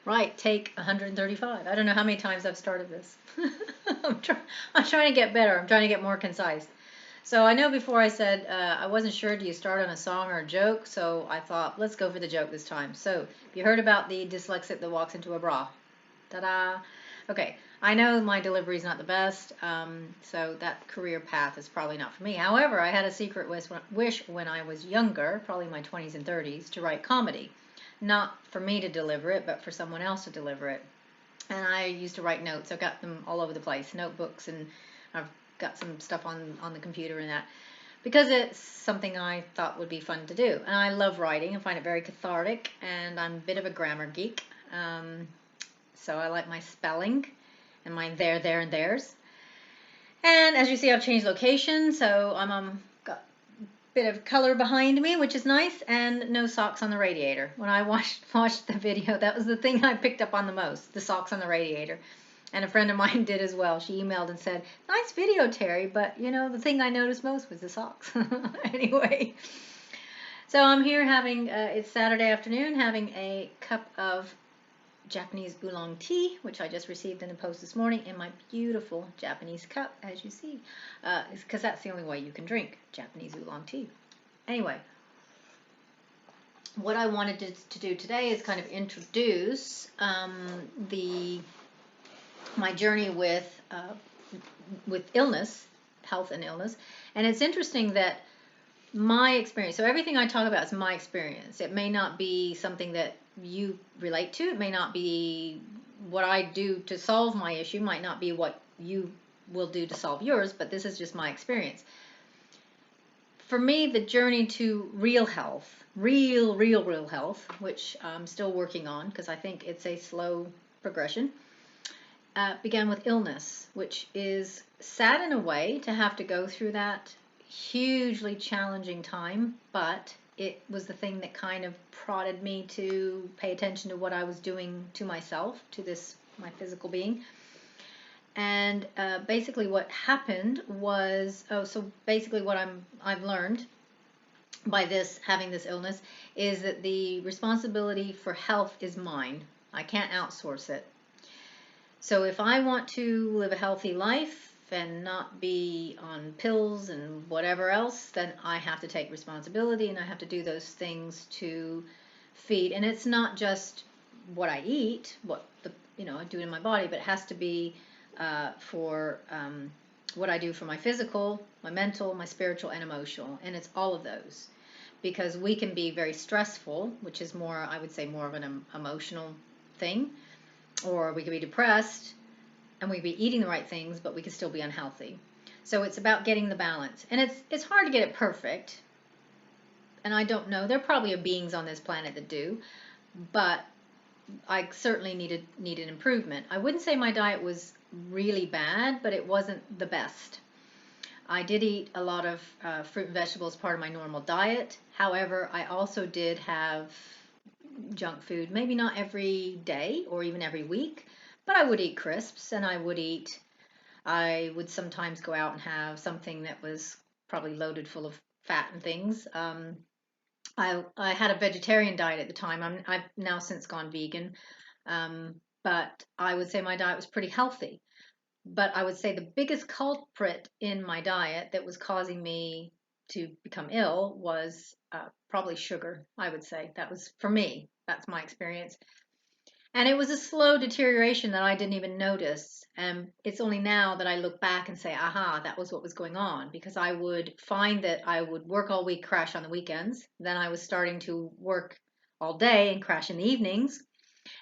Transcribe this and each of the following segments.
Right, take 135. I don't know how many times I've started this. I'm, try- I'm trying to get better. I'm trying to get more concise. So I know before I said I wasn't sure, do you start on a song or a joke? So I thought, let's go for the joke this time. So you heard about the dyslexic that walks into a bra. Ta-da! Okay, I know my delivery is not the best, so that career path is probably not for me. However, I had a secret wish when I was younger, probably in my 20s and 30s, to write comedy. Not for me to deliver it, but for someone else to deliver it. And I used to write notes. I've got them all over the place, notebooks, and I've got some stuff on the computer and that because it's something I thought would be fun to do. And I love writing. I find it very cathartic, and I'm a bit of a grammar geek. So I like my spelling and my there, and there's. And as you see, I've changed location, so I'm got a bit of color behind me, which is nice, and no socks on the radiator. When I watched the video, that was the thing I picked up on the most, the socks on the radiator. And a friend of mine did as well. She emailed and said, "Nice video, Terry, but the thing I noticed most was the socks." Anyway, so I'm here having it's Saturday afternoon, having a cup of Japanese oolong tea, which I just received in the post this morning in my beautiful Japanese cup, as you see, because that's the only way you can drink Japanese oolong tea. Anyway, what I wanted to do today is kind of introduce the my journey with illness, health and illness, and it's interesting that my experience. So everything I talk about is my experience. It may not be something that you relate to. It may not be what I do to solve my issue. Might not be what you will do to solve yours. But this is just my experience. For me, the journey to real health, real health, which I'm still working on because I think it's a slow progression, began with illness, which is sad in a way to have to go through that hugely challenging time, but it was the thing that kind of prodded me to pay attention to what I was doing to myself, to this my physical being. And basically, what happened was, so basically, what I've learned by this having this illness is that the responsibility for health is mine. I can't outsource it. So if I want to live a healthy life and not be on pills and whatever else, then I have to take responsibility and I have to do those things to feed. And it's not just what I eat, what I do in my body, but it has to be for what I do for my physical, my mental, my spiritual, and emotional. And it's all of those because we can be very stressful, which is more, I would say, more of an emotional thing, or we could be depressed and we could be eating the right things, but we could still be unhealthy. So it's about getting the balance. And it's hard to get it perfect. And I don't know. There probably are beings on this planet that do, but I certainly needed improvement. I wouldn't say my diet was really bad, but it wasn't the best. I did eat a lot of fruit and vegetables, part of my normal diet. However, I also did have junk food, maybe not every day or even every week, but I would eat crisps and I would sometimes go out and have something that was probably loaded full of fat and things. I had a vegetarian diet at the time. I've now since gone vegan, but I would say my diet was pretty healthy. But I would say the biggest culprit in my diet that was causing me to become ill was probably sugar. I would say that was for me. That's my experience. And it was a slow deterioration that I didn't even notice. And it's only now that I look back and say, aha, that was what was going on. Because I would find that I would work all week, crash on the weekends. Then I was starting to work all day and crash in the evenings.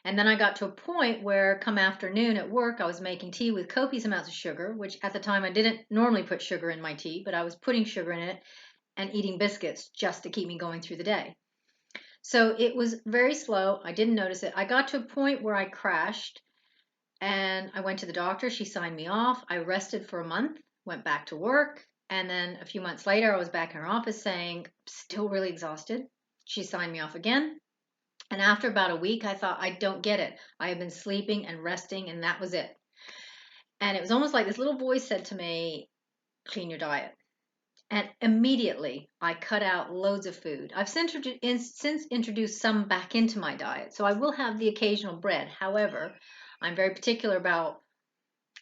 And then I got to a point where, come afternoon at work, I was making tea with copious amounts of sugar, which at the time I didn't normally put sugar in my tea, but I was putting sugar in it and eating biscuits just to keep me going through the day. So it was very slow. I didn't notice it. I got to a point where I crashed and I went to the doctor. She signed me off. I rested for a month, went back to work. And then a few months later, I was back in her office saying, still really exhausted. She signed me off again. And after about a week, I thought, I don't get it. I have been sleeping and resting, and that was it. And it was almost like this little voice said to me, clean your diet. And immediately I cut out loads of food. I've since introduced some back into my diet. So I will have the occasional bread. However, I'm very particular about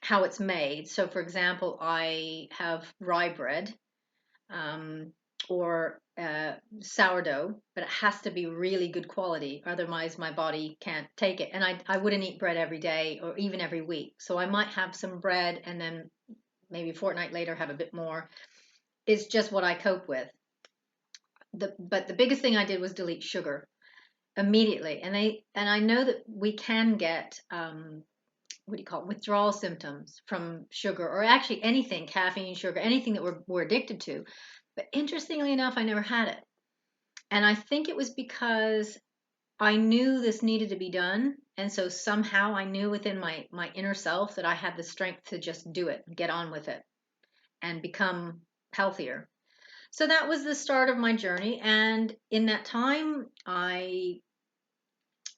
how it's made. So, for example, I have rye bread, um, or sourdough, but it has to be really good quality. Otherwise, my body can't take it. And I wouldn't eat bread every day or even every week. So I might have some bread and then maybe a fortnight later have a bit more. It's just what I cope with. But the biggest thing I did was delete sugar immediately. And I know that we can get what do you call it, withdrawal symptoms from sugar, or actually anything, caffeine, sugar, anything that we're addicted to. But interestingly enough, I never had it. And I think it was because I knew this needed to be done. And so somehow I knew within my inner self that I had the strength to just do it, get on with it, and become healthier. So that was the start of my journey. And in that time, I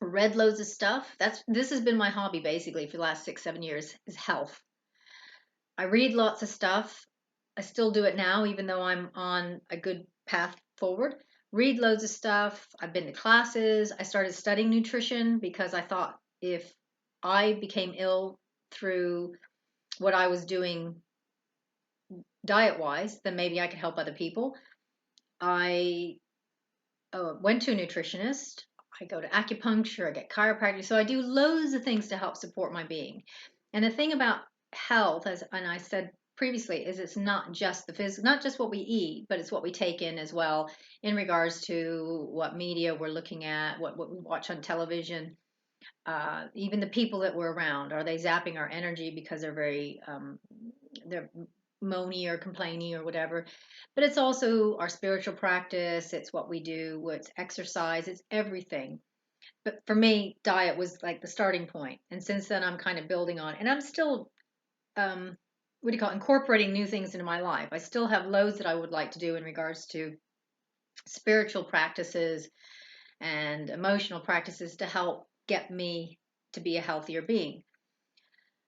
read loads of stuff. This has been my hobby basically for the last 6, 7 years, is health. I read lots of stuff. I still do it now, even though I'm on a good path forward. Read loads of stuff. I've been to classes. I started studying nutrition because I thought if I became ill through what I was doing diet wise, then maybe I could help other people. I went to a nutritionist. I go to acupuncture. I get chiropractic. So I do loads of things to help support my being. And the thing about health, as and I said previously, is it's not just the physical, not just what we eat, but it's what we take in as well, in regards to what media we're looking at, what we watch on television, even the people that we're around. Are they zapping our energy because they're very they're moany or complainy or whatever? But it's also our spiritual practice. It's what we do. It's exercise. It's everything. But for me, diet was like the starting point, and since then I'm kind of building on. And I'm still what do you call it, incorporating new things into my life. I still have loads that I would like to do in regards to spiritual practices and emotional practices to help get me to be a healthier being.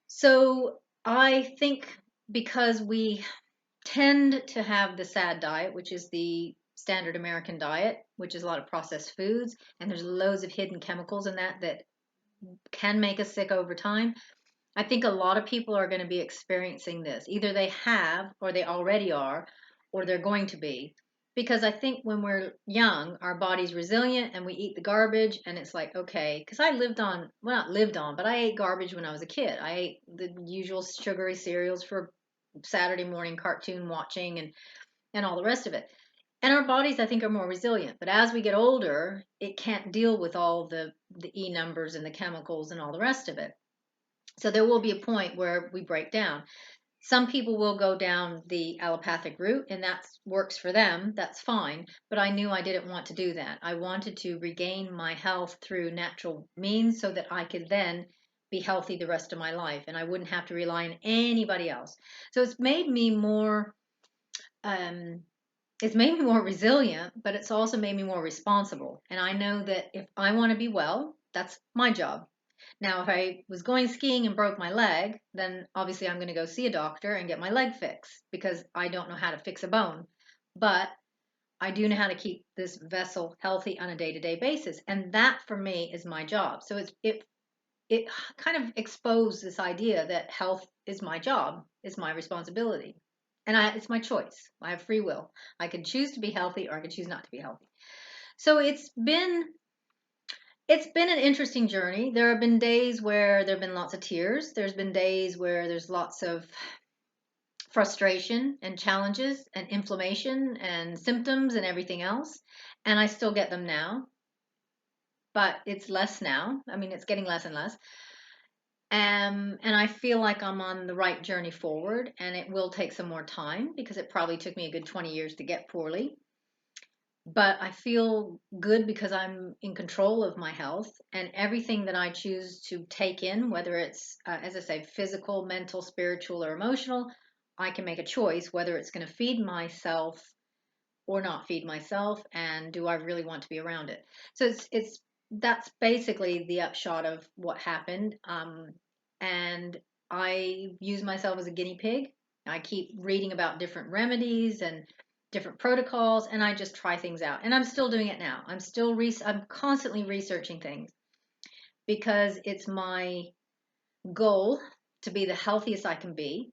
So I think because we tend to have the SAD diet, which is the standard American diet, which is a lot of processed foods, and there's loads of hidden chemicals in that can make us sick over time. I think a lot of people are going to be experiencing this. Either they have, or they already are, or they're going to be. Because I think when we're young, our body's resilient and we eat the garbage, and it's like, okay, because I lived on, well, not lived on, but I ate garbage when I was a kid. I ate the usual sugary cereals for Saturday morning cartoon watching and all the rest of it. And our bodies, I think, are more resilient. But as we get older, it can't deal with all the E numbers and the chemicals and all the rest of it. So there will be a point where we break down. Some people will go down the allopathic route, and that works for them. That's fine. But I knew I didn't want to do that. I wanted to regain my health through natural means so that I could then be healthy the rest of my life and I wouldn't have to rely on anybody else. So um, it's made me more resilient, but it's also made me more responsible. And I know that if I want to be well, that's my job. Now, if I was going skiing and broke my leg, then obviously I'm going to go see a doctor and get my leg fixed because I don't know how to fix a bone. But I do know how to keep this vessel healthy on a day-to-day basis, and that for me is my job. So it kind of exposed this idea that health is my job, is my responsibility, and it's my choice. I have free will. I can choose to be healthy or I can choose not to be healthy. So it's been an interesting journey. There have been days where there have been lots of tears. There's been days where there's lots of frustration and challenges and inflammation and symptoms and everything else. And I still get them now, but it's less now. I mean, it's getting less and less. And I feel like I'm on the right journey forward, and it will take some more time because it probably took me a good 20 years to get poorly. But I feel good because I'm in control of my health, and everything that I choose to take in, whether it's, as I say, physical, mental, spiritual, or emotional, I can make a choice whether it's going to feed myself or not feed myself, and do I really want to be around it. So it's that's basically the upshot of what happened. And I use myself as a guinea pig. I keep reading about different remedies and different protocols, and I just try things out. And I'm still doing it now. I'm constantly researching things because it's my goal to be the healthiest I can be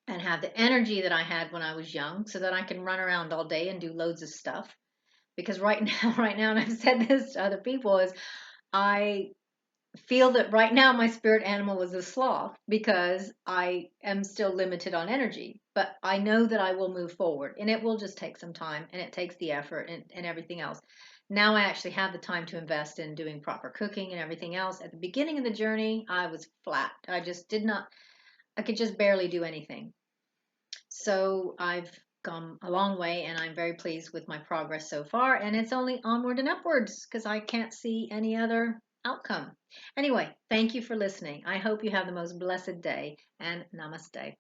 and have the energy that I had when I was young so that I can run around all day and do loads of stuff. Because right now, right now, and I've said this to other people, is I feel that right now my spirit animal is a sloth because I am still limited on energy. But I know that I will move forward, and it will just take some time, and it takes the effort and everything else. Now I actually have the time to invest in doing proper cooking and everything else. At the beginning of the journey, I was flat. I just did not, I could just barely do anything. So I've come a long way, and I'm very pleased with my progress so far. And it's only onward and upwards because I can't see any other outcome. Anyway, thank you for listening. I hope you have the most blessed day, and namaste.